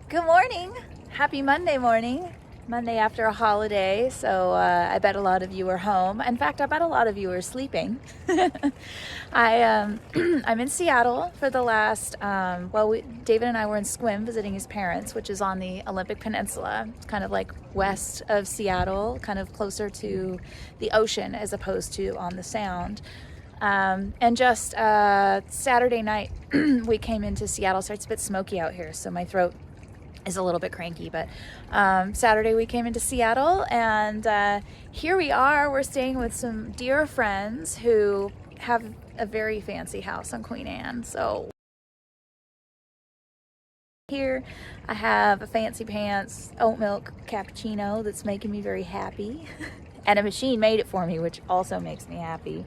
Good morning. Happy Monday morning. Monday after a holiday, so I bet a lot of you are home. In fact, I bet a lot of you are sleeping. I'm in Seattle for the last, David and I were in Sequim visiting his parents, which is on the Olympic Peninsula. It's kind of like west of Seattle, kind of closer to the ocean as opposed to on the Sound. And just Saturday night, we came into Seattle, so it's a bit smoky out here, so my throat is a little bit cranky, but Saturday we came into Seattle, and here we are. We're staying with some dear friends who have a very fancy house on Queen Anne. So here I have a fancy pants oat milk cappuccino that's making me very happy and a machine made it for me, which also makes me happy.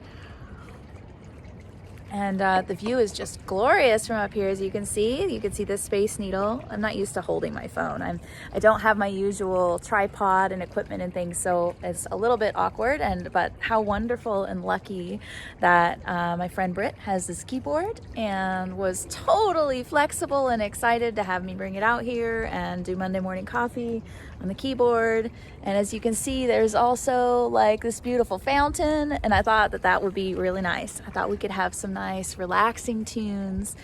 And the view is just glorious from up here, as you can see. You can see the Space Needle. I'm not used to holding my phone. I don't have my usual tripod and equipment and things, so it's a little bit awkward. But how wonderful and lucky that my friend Britt has this keyboard and was totally flexible and excited to have me bring it out here and do Monday morning coffee on the keyboard. And as you can see, there's also like this beautiful fountain, and I thought that would be really nice. I thought we could have some nice relaxing tunes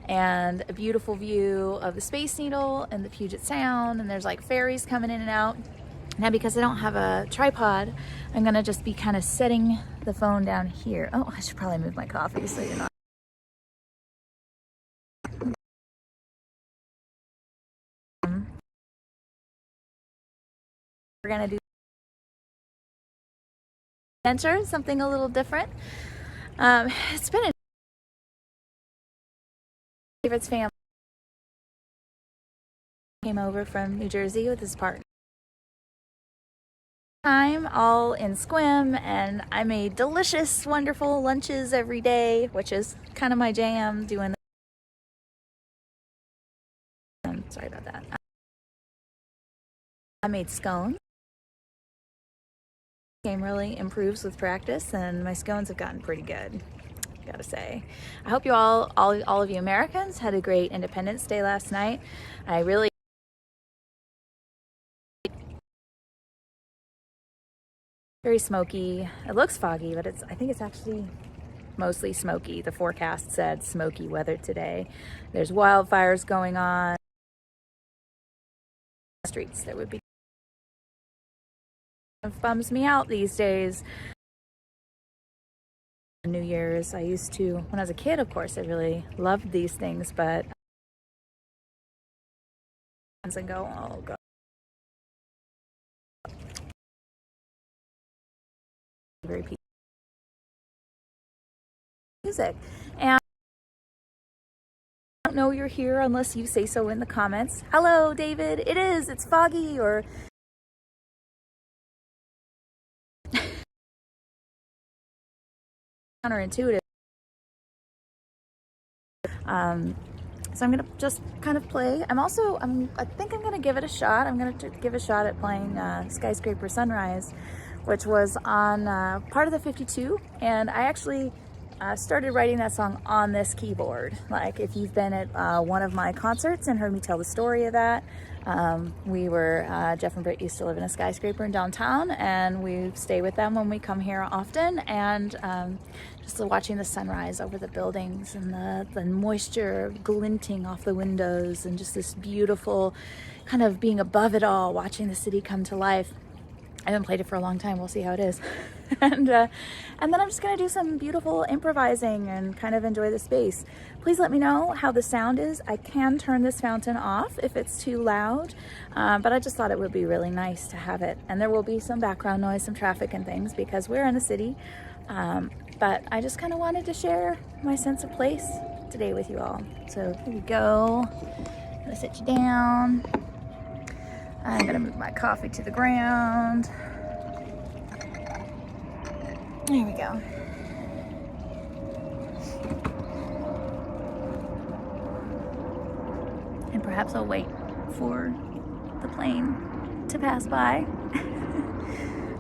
and a beautiful view of the Space Needle and the Puget Sound, and there's like ferries coming in and out. Now, because I don't have a tripod, I'm gonna just be kind of setting the phone down here. Oh, I should probably move my coffee so you're not. We're gonna do adventure, something a little different. It's been a David's family came over from New Jersey with his partner. Time all in Sequim, and I made delicious, wonderful lunches every day, which is kind of my jam. Doing. Sorry about that. I made scones. Game really improves with practice, and my scones have gotten pretty good, gotta say. I hope you all of you Americans had a great Independence Day last night. I really very smoky. It looks foggy, but I think it's actually mostly smoky. The forecast said smoky weather today. There's wildfires going on. Streets that would be. It bums me out these days. New Year's, I used to, when I was a kid, of course, I really loved these things, but and go, oh god, very peaceful music. And I don't know you're here unless you say so in the comments. Hello, David. It's foggy, or counterintuitive. So I'm gonna just kind of play. I think I'm gonna give it a shot. I'm gonna give a shot at playing Skyscraper Sunrise, which was on part of the 52, and I actually started writing that song on this keyboard. Like, if you've been at one of my concerts and heard me tell the story of that, Jeff and Britt used to live in a skyscraper in downtown, and we stay with them when we come here often, and just watching the sunrise over the buildings and the moisture glinting off the windows, and just this beautiful kind of being above it all, watching the city come to life. I haven't played it for a long time. We'll see how it is. and then I'm just going to do some beautiful improvising and kind of enjoy the space. Please let me know how the sound is. I can turn this fountain off if it's too loud, but I just thought it would be really nice to have it. And there will be some background noise, some traffic and things, because we're in the city. But I just kind of wanted to share my sense of place today with you all. So here we go. I'm going to sit you down. I'm gonna move my coffee to the ground. There we go. And perhaps I'll wait for the plane to pass by.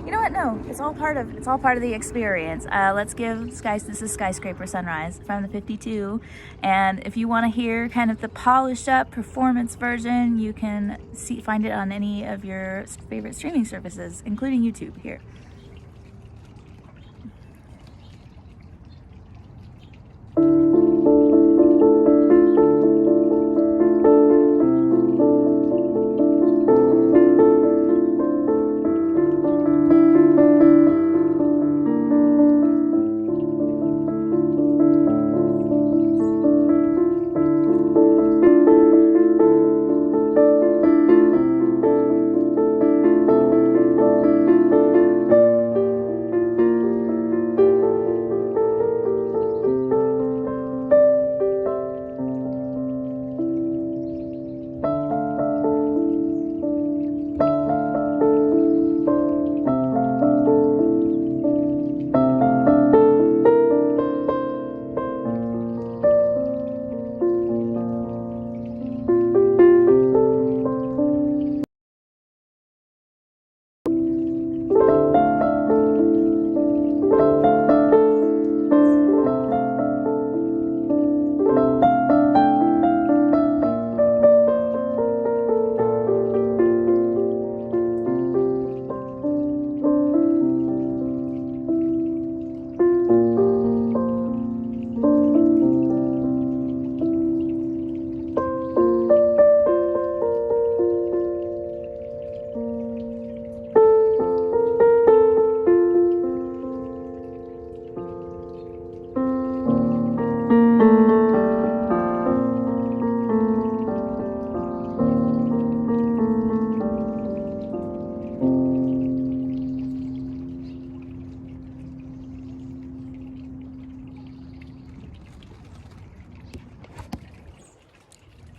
You know what? No, it's all part of the experience. Let's give this is Skyscraper Sunrise from the 52, and if you want to hear kind of the polished up performance version, you can find it on any of your favorite streaming services, including YouTube here.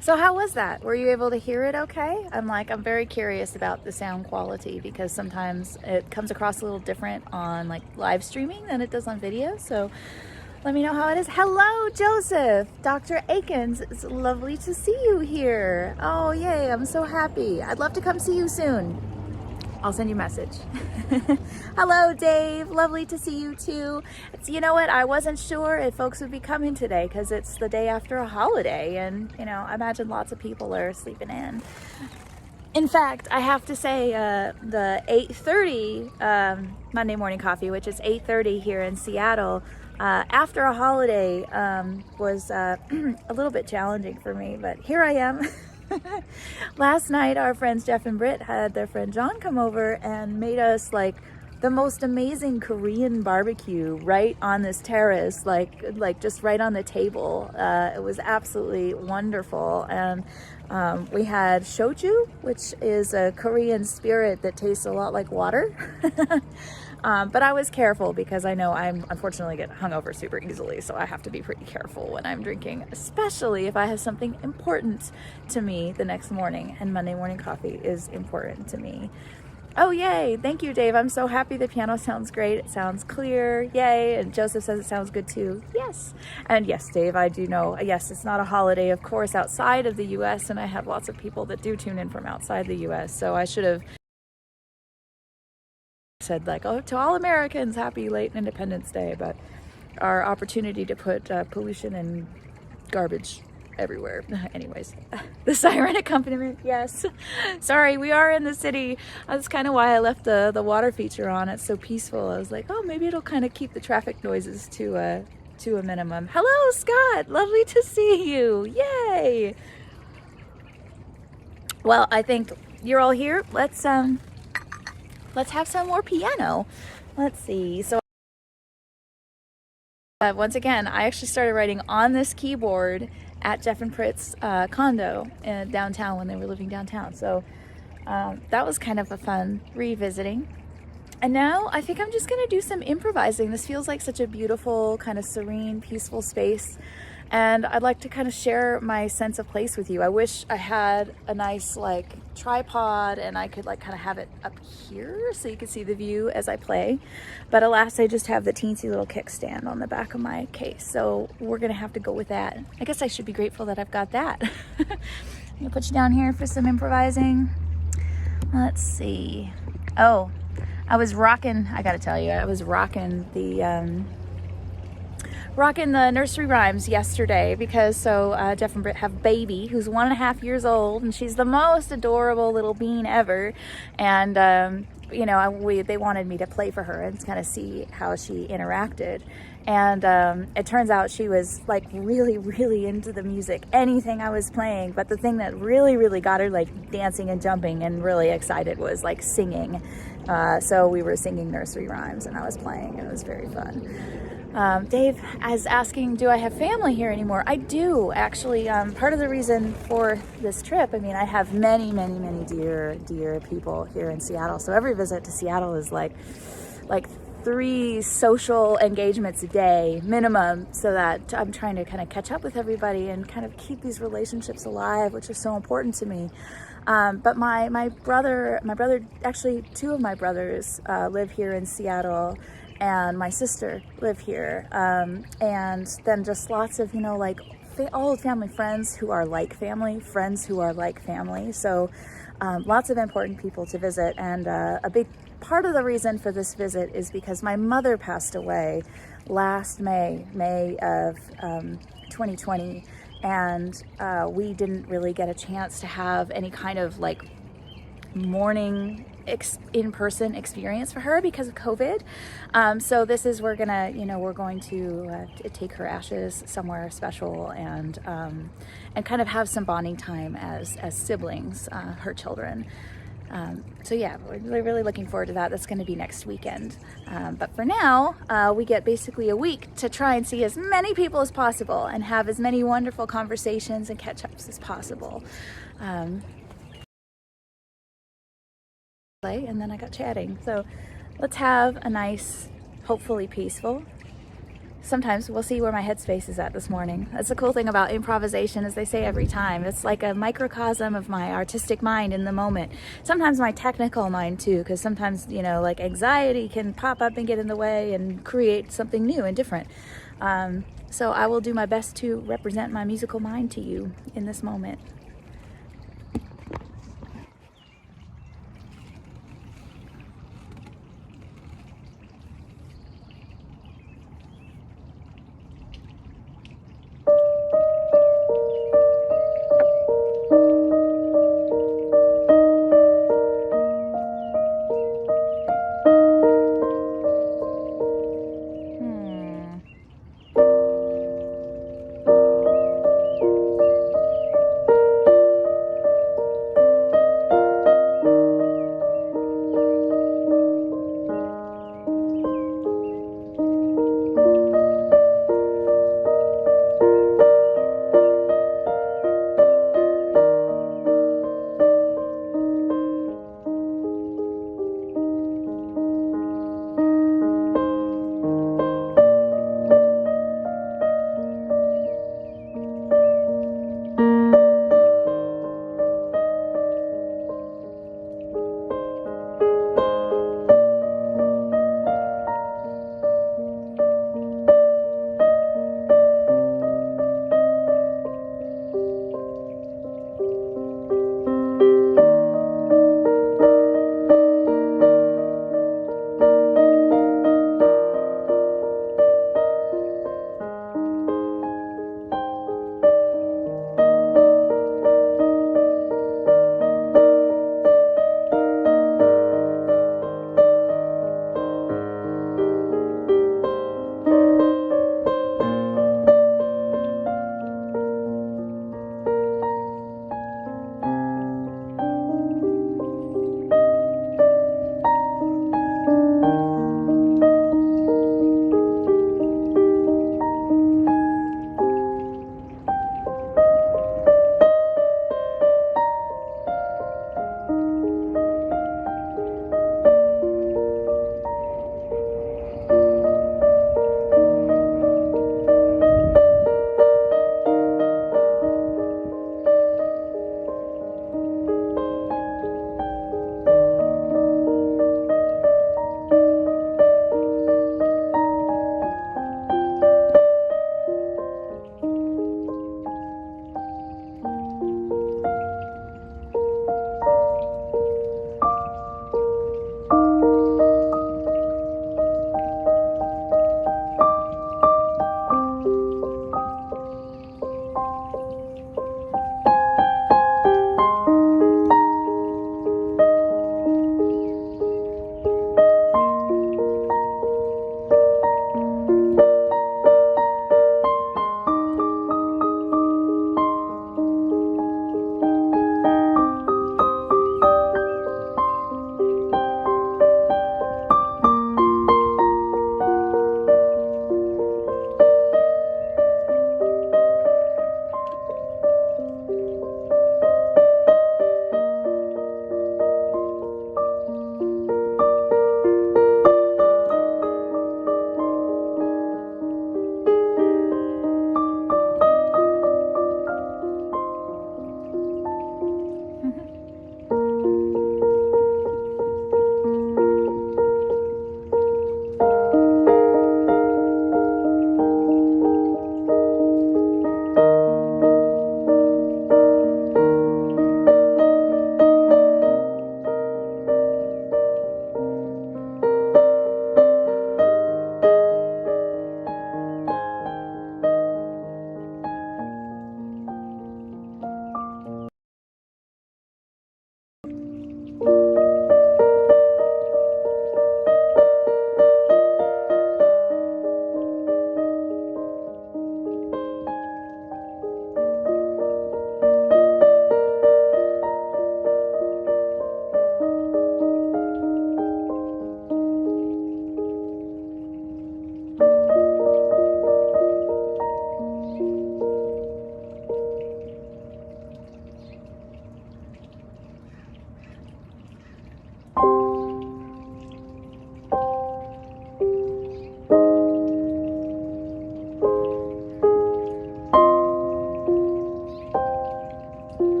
So how was that? Were you able to hear it okay? I'm very curious about the sound quality because sometimes it comes across a little different on like live streaming than it does on video. So let me know how it is. Hello, Joseph. Dr. Akins, it's lovely to see you here. Oh, yay, I'm so happy. I'd love to come see you soon. I'll send you a message. Hello, Dave. Lovely to see you too. You know what? I wasn't sure if folks would be coming today because it's the day after a holiday, and you know, I imagine lots of people are sleeping in. In fact, I have to say the 8:30 Monday morning coffee, which is 8:30 here in Seattle, after a holiday was a little bit challenging for me, but here I am. Last night our friends Jeff and Britt had their friend John come over and made us like the most amazing Korean barbecue right on this terrace, like just right on the table. It was absolutely wonderful. And we had shochu, which is a Korean spirit that tastes a lot like water. But I was careful because I know I'm unfortunately get hungover super easily, so I have to be pretty careful when I'm drinking, especially if I have something important to me the next morning, and Monday morning coffee is important to me. Oh, yay. Thank you, Dave. I'm so happy the piano sounds great. It sounds clear. Yay. And Joseph says it sounds good too. Yes. And yes, Dave, I do know. Yes, it's not a holiday, of course, outside of the US, and I have lots of people that do tune in from outside the US. So I should have said like, oh, to all Americans, happy late Independence Day. But our opportunity to put pollution and garbage everywhere. Anyways, the siren accompaniment, yes. Sorry, we are in the city. That's kind of why I left the water feature on. It's so peaceful. I was like, oh, maybe it'll kind of keep the traffic noises to a minimum. Hello, Scott. Lovely to see you. Yay. Well, I think you're all here. Let's have some more piano. Let's see. So once again, I actually started writing on this keyboard at Jeff and Pritt's condo in downtown when they were living downtown. So that was kind of a fun revisiting. And now I think I'm just gonna do some improvising. This feels like such a beautiful, kind of serene, peaceful space. And I'd like to kind of share my sense of place with you. I wish I had a nice like tripod and I could like kind of have it up here so you could see the view as I play. But alas, I just have the teensy little kickstand on the back of my case. So we're gonna have to go with that. I guess I should be grateful that I've got that. I'm gonna put you down here for some improvising. Let's see. Oh, I was rocking, I gotta tell you, I was rocking the nursery rhymes yesterday because Jeff and Britt have baby who's 1.5 years old, and she's the most adorable little bean ever. And they wanted me to play for her and kind of see how she interacted. And it turns out she was like really, really into the music, anything I was playing. But the thing that really, really got her like dancing and jumping and really excited was like singing. So we were singing nursery rhymes and I was playing, and it was very fun. Dave is asking, do I have family here anymore? I do, actually. Part of the reason for this trip, I mean, I have many, many, many dear people here in Seattle. So every visit to Seattle is like 3 social engagements a day minimum, so that I'm trying to kind of catch up with everybody and kind of keep these relationships alive, which is so important to me. But my brother, actually 2 of my brothers live here in Seattle, and my sister live here. And then just lots of, old family, friends who are like family, friends who are like family. So lots of important people to visit. And a big part of the reason for this visit is because my mother passed away last May of 2020. And we didn't really get a chance to have any kind of like mourning in-person experience for her because of COVID. So this is, we're going to take her ashes somewhere special and kind of have some bonding time as siblings, her children. So yeah, we're really looking forward to that. That's going to be next weekend. But for now, we get basically a week to try and see as many people as possible and have as many wonderful conversations and catch-ups as possible. And then I got chatting. So let's have a nice, hopefully peaceful. Sometimes we'll see where my headspace is at this morning. That's the cool thing about improvisation, as they say every time. It's like a microcosm of my artistic mind in the moment. Sometimes my technical mind too, because sometimes, like anxiety can pop up and get in the way and create something new and different. So I will do my best to represent my musical mind to you in this moment.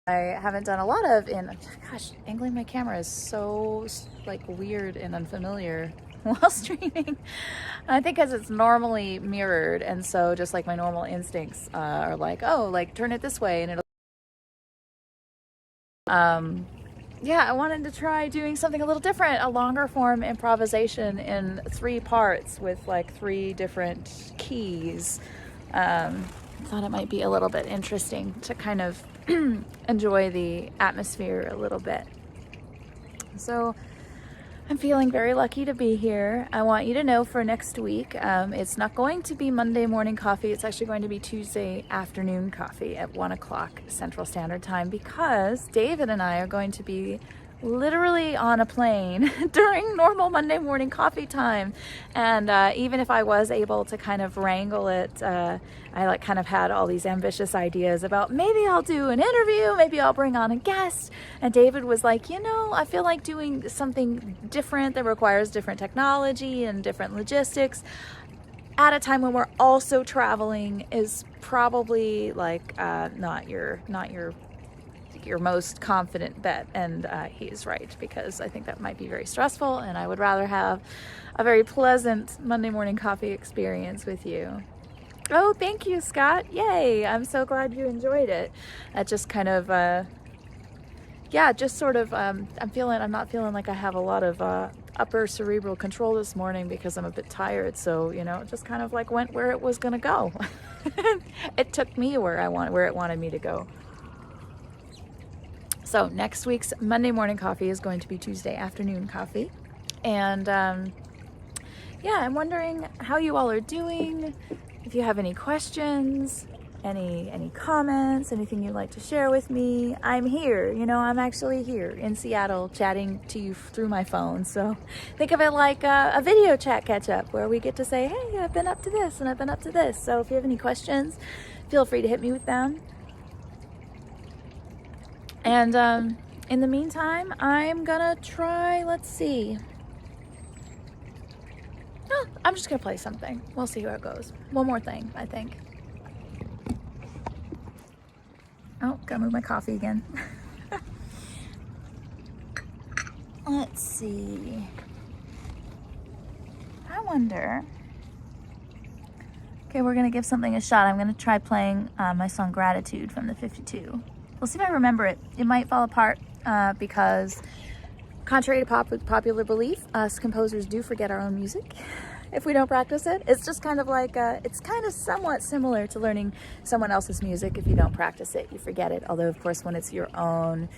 I haven't done a lot of gosh, angling my camera is so like weird and unfamiliar while streaming. I think because it's normally mirrored, and so just like my normal instincts are like, oh, like turn it this way and it'll yeah, I wanted to try doing something a little different, a longer form improvisation in 3 parts with like 3 different keys. Thought it might be a little bit interesting to kind of enjoy the atmosphere a little bit. So I'm feeling very lucky to be here. I want you to know for next week, it's not going to be Monday morning coffee. It's actually going to be Tuesday afternoon coffee at 1 o'clock Central Standard Time, because David and I are going to be literally on a plane during normal Monday morning coffee time. And even if I was able to kind of wrangle it, I like kind of had all these ambitious ideas about maybe I'll do an interview, maybe I'll bring on a guest. And David was like, you know, I feel like doing something different that requires different technology and different logistics at a time when we're also traveling is probably like not your most confident bet. And he's right, because I think that might be very stressful, and I would rather have a very pleasant Monday morning coffee experience with you. Oh, thank you, Scott. Yay, I'm so glad you enjoyed it. That just kind of yeah, just sort of I'm not feeling like I have a lot of upper cerebral control this morning because I'm a bit tired, so you know, it just kind of like went where it was gonna go. It took me where it wanted me to go. So next week's Monday morning coffee is going to be Tuesday afternoon coffee. And yeah, I'm wondering how you all are doing. If you have any questions, any comments, anything you'd like to share with me, I'm here. You know, I'm actually here in Seattle chatting to you through my phone. So think of it like a video chat catch up where we get to say, hey, I've been up to this and I've been up to this. So if you have any questions, feel free to hit me with them. And in the meantime, I'm gonna try, let's see. No, I'm just gonna play something. We'll see how it goes. One more thing, I think. Oh, gotta move my coffee again. Let's see. I wonder. Okay, we're gonna give something a shot. I'm gonna try playing my song Gratitude from the 52. We'll see if I remember it. It might fall apart because, contrary to popular belief, us composers do forget our own music. if we don't practice it. It's just kind of like, it's kind of somewhat similar to learning someone else's music. If you don't practice it, you forget it. Although, of course, when it's your own,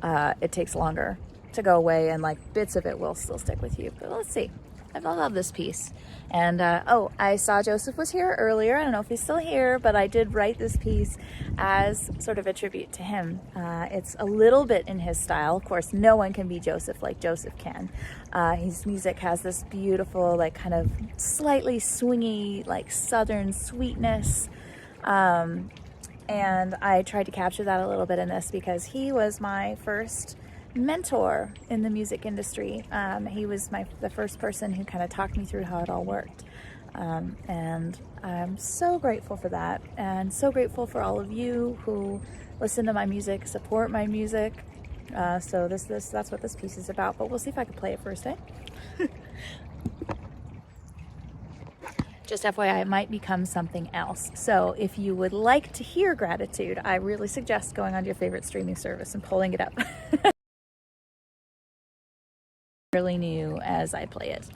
it takes longer to go away, and like bits of it will still stick with you. But let's see. I love this piece. And oh, I saw Joseph was here earlier. I don't know if he's still here, but I did write this piece as sort of a tribute to him. It's a little bit in his style. Of course, no one can be Joseph like Joseph can. His music has this beautiful, like kind of slightly swingy, like southern sweetness. And I tried to capture that a little bit in this because he was my first mentor in the music industry. He was the first person who kind of talked me through how it all worked. And I'm so grateful for that, and so grateful for all of you who listen to my music, support my music. So that's what this piece is about, but we'll see if I can play it first, eh? Just FYI, it might become something else. So if you would like to hear gratitude, I really suggest going on your favorite streaming service and pulling it up. Really new as I play it.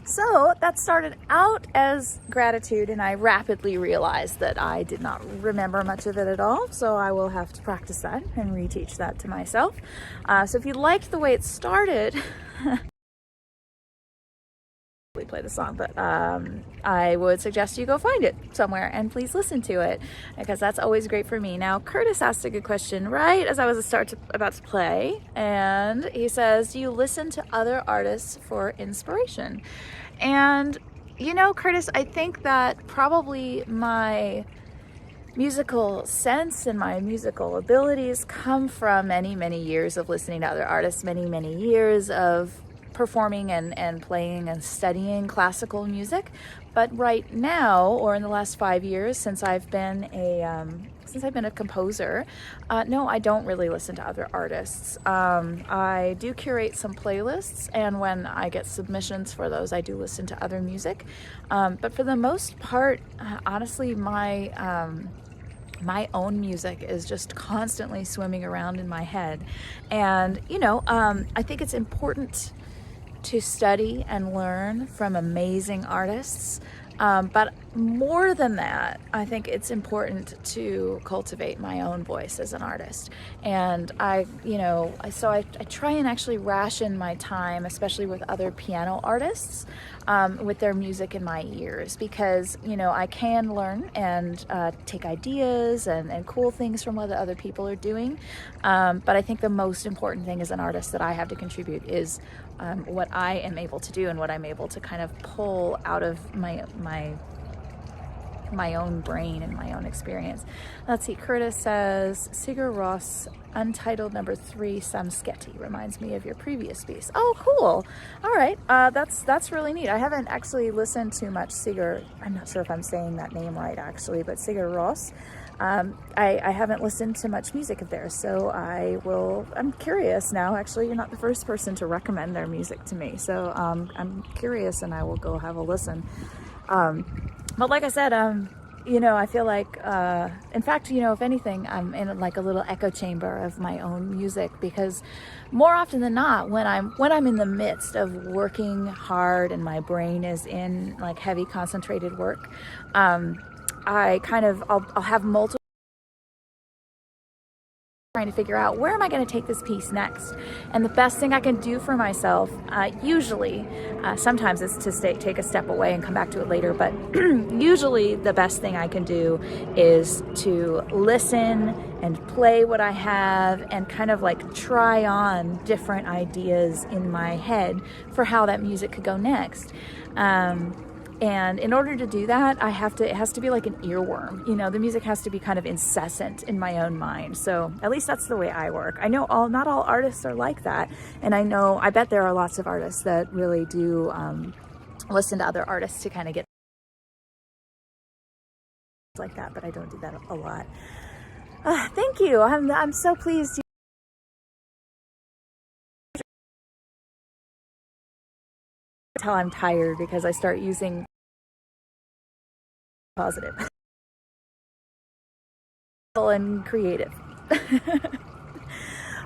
So that started out as gratitude, and I rapidly realized that I did not remember much of it at all, so I will have to practice that and reteach that to myself. So if you liked the way it started, play the song, but I would suggest you go find it somewhere and please listen to it, because that's always great for me. Now, Curtis asked a good question right as I was about to play, and he says, do you listen to other artists for inspiration? And you know, Curtis, I think that probably my musical sense and my musical abilities come from many, many years of listening to other artists, many, many years of performing and playing and studying classical music. But right now, or in the last 5 years since I've been a composer, no, I don't really listen to other artists. I do curate some playlists, and when I get submissions for those, I do listen to other music. But for the most part, honestly, my own music is just constantly swimming around in my head. And, you know, I think it's important to study and learn from amazing artists. But more than that, I think it's important to cultivate my own voice as an artist. And I try and actually ration my time, especially with other piano artists, with their music in my ears, because, you know, I can learn and take ideas and cool things from what the other people are doing. But I think the most important thing as an artist that I have to contribute is what I am able to do and what I'm able to kind of pull out of my own brain and my own experience. Let's see, Curtis says, Sigur Rós, Untitled number 3, Samsketi, reminds me of your previous piece. Oh, cool. All right, that's really neat. I haven't actually listened to much Sigur. I'm not sure if I'm saying that name right, actually, but Sigur Rós. I haven't listened to much music of theirs, so I'm curious now. Actually, you're not the first person to recommend their music to me, so I'm curious, and I will go have a listen. But like I said, you know, I feel like, in fact, you know, if anything, I'm in like a little echo chamber of my own music, because more often than not, when I'm in the midst of working hard and my brain is in like heavy concentrated work, I'll have multiple trying to figure out, where am I going to take this piece next? And the best thing I can do for myself, usually, sometimes it's to take a step away and come back to it later, but usually the best thing I can do is to listen and play what I have and kind of like try on different ideas in my head for how that music could go next. And in order to do that, it has to be like an earworm. You know, the music has to be kind of incessant in my own mind. So at least that's the way I work. I know not all artists are like that. And I bet there are lots of artists that really do listen to other artists to kind of get like that, but I don't do that a lot. Thank you. I'm so pleased. Tell I'm tired because I start using positive and creative.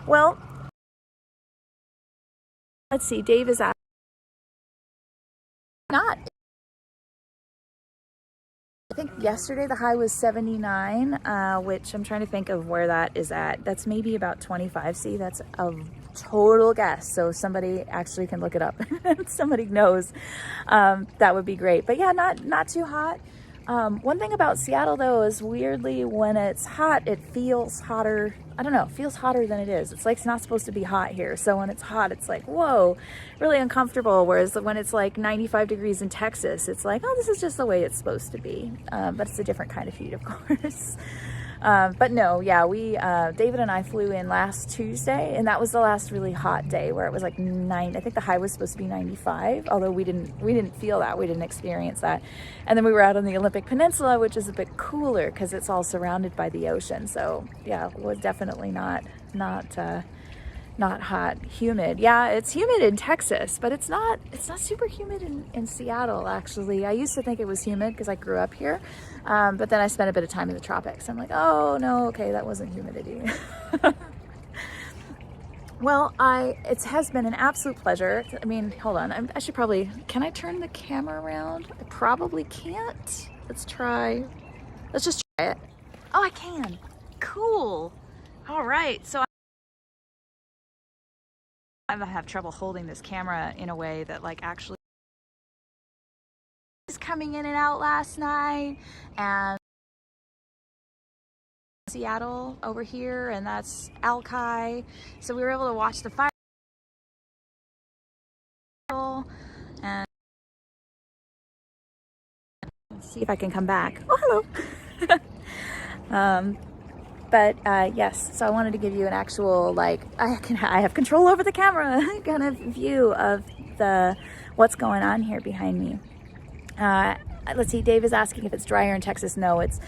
Well, let's see. Dave is asking. Not. I think yesterday the high was 79, which I'm trying to think of where that is at. That's maybe about 25C. That's a total guess. So somebody actually can look it up. Somebody knows. That would be great. But yeah, not too hot. One thing about Seattle though is, weirdly, when it's hot, it feels hotter. I don't know, it feels hotter than it is. It's like it's not supposed to be hot here. So when it's hot, it's like, whoa, really uncomfortable. Whereas when it's like 95 degrees in Texas, it's like, oh, this is just the way it's supposed to be. But it's a different kind of heat, of course. But no, yeah, David and I flew in last Tuesday, and that was the last really hot day where it was like I think the high was supposed to be 95, although we didn't feel that, we didn't experience that. And then we were out on the Olympic Peninsula, which is a bit cooler because it's all surrounded by the ocean. So yeah, it was definitely not hot, humid. Yeah, it's humid in Texas, but it's not super humid in Seattle, actually. I used to think it was humid because I grew up here, but then I spent a bit of time in the tropics. I'm like, oh no, okay, that wasn't humidity. Well, it has been an absolute pleasure. I mean, hold on, I should probably, can I turn the camera around? I probably can't. Let's just try it. Oh, I can. Cool. All right, so I have trouble holding this camera in a way that like actually was coming in and out last night, and Seattle over here, and that's Alki. So we were able to watch the fire, and let's see if I can come back. Oh, hello. Yes, so I wanted to give you an actual, like, I have control over the camera kind of view of what's going on here behind me. Let's see, Dave is asking if it's drier in Texas. No, it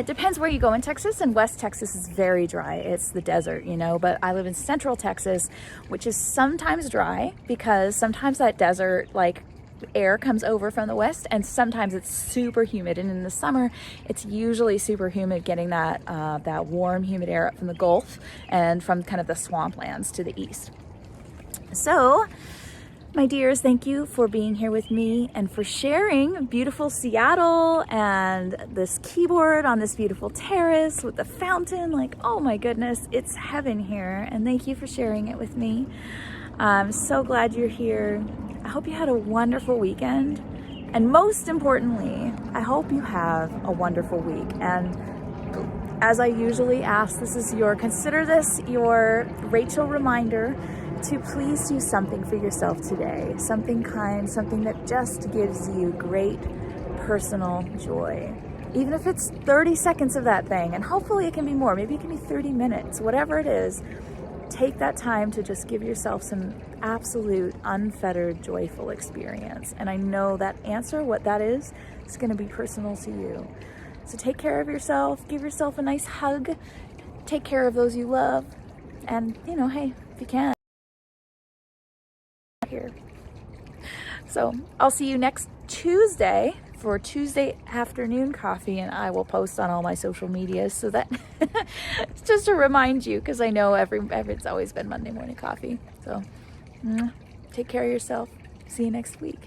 depends where you go in Texas, and West Texas is very dry. It's the desert, you know, but I live in Central Texas, which is sometimes dry because sometimes that desert, like, air comes over from the west, and sometimes it's super humid, and in the summer it's usually super humid, getting that that warm humid air up from the Gulf and from kind of the swamplands to the east. So my dears, thank you for being here with me and for sharing beautiful Seattle and this keyboard on this beautiful terrace with the fountain. Like, oh my goodness, it's heaven here, and thank you for sharing it with me. I'm so glad you're here. I hope you had a wonderful weekend, and most importantly, I hope you have a wonderful week. And as I usually ask, consider this your Rachel reminder to please do something for yourself today. Something kind, something that just gives you great personal joy. Even if it's 30 seconds of that thing, and hopefully it can be more, maybe it can be 30 minutes, whatever it is. Take that time to just give yourself some absolute unfettered joyful experience. And I know that answer, what that is going to be personal to you. So take care of yourself, give yourself a nice hug, take care of those you love, and, you know, hey, if you can, here. So I'll see you next Tuesday for Tuesday afternoon coffee, and I will post on all my social medias so that it's just to remind you, because I know it's always been Monday morning coffee. So take care of yourself. See you next week.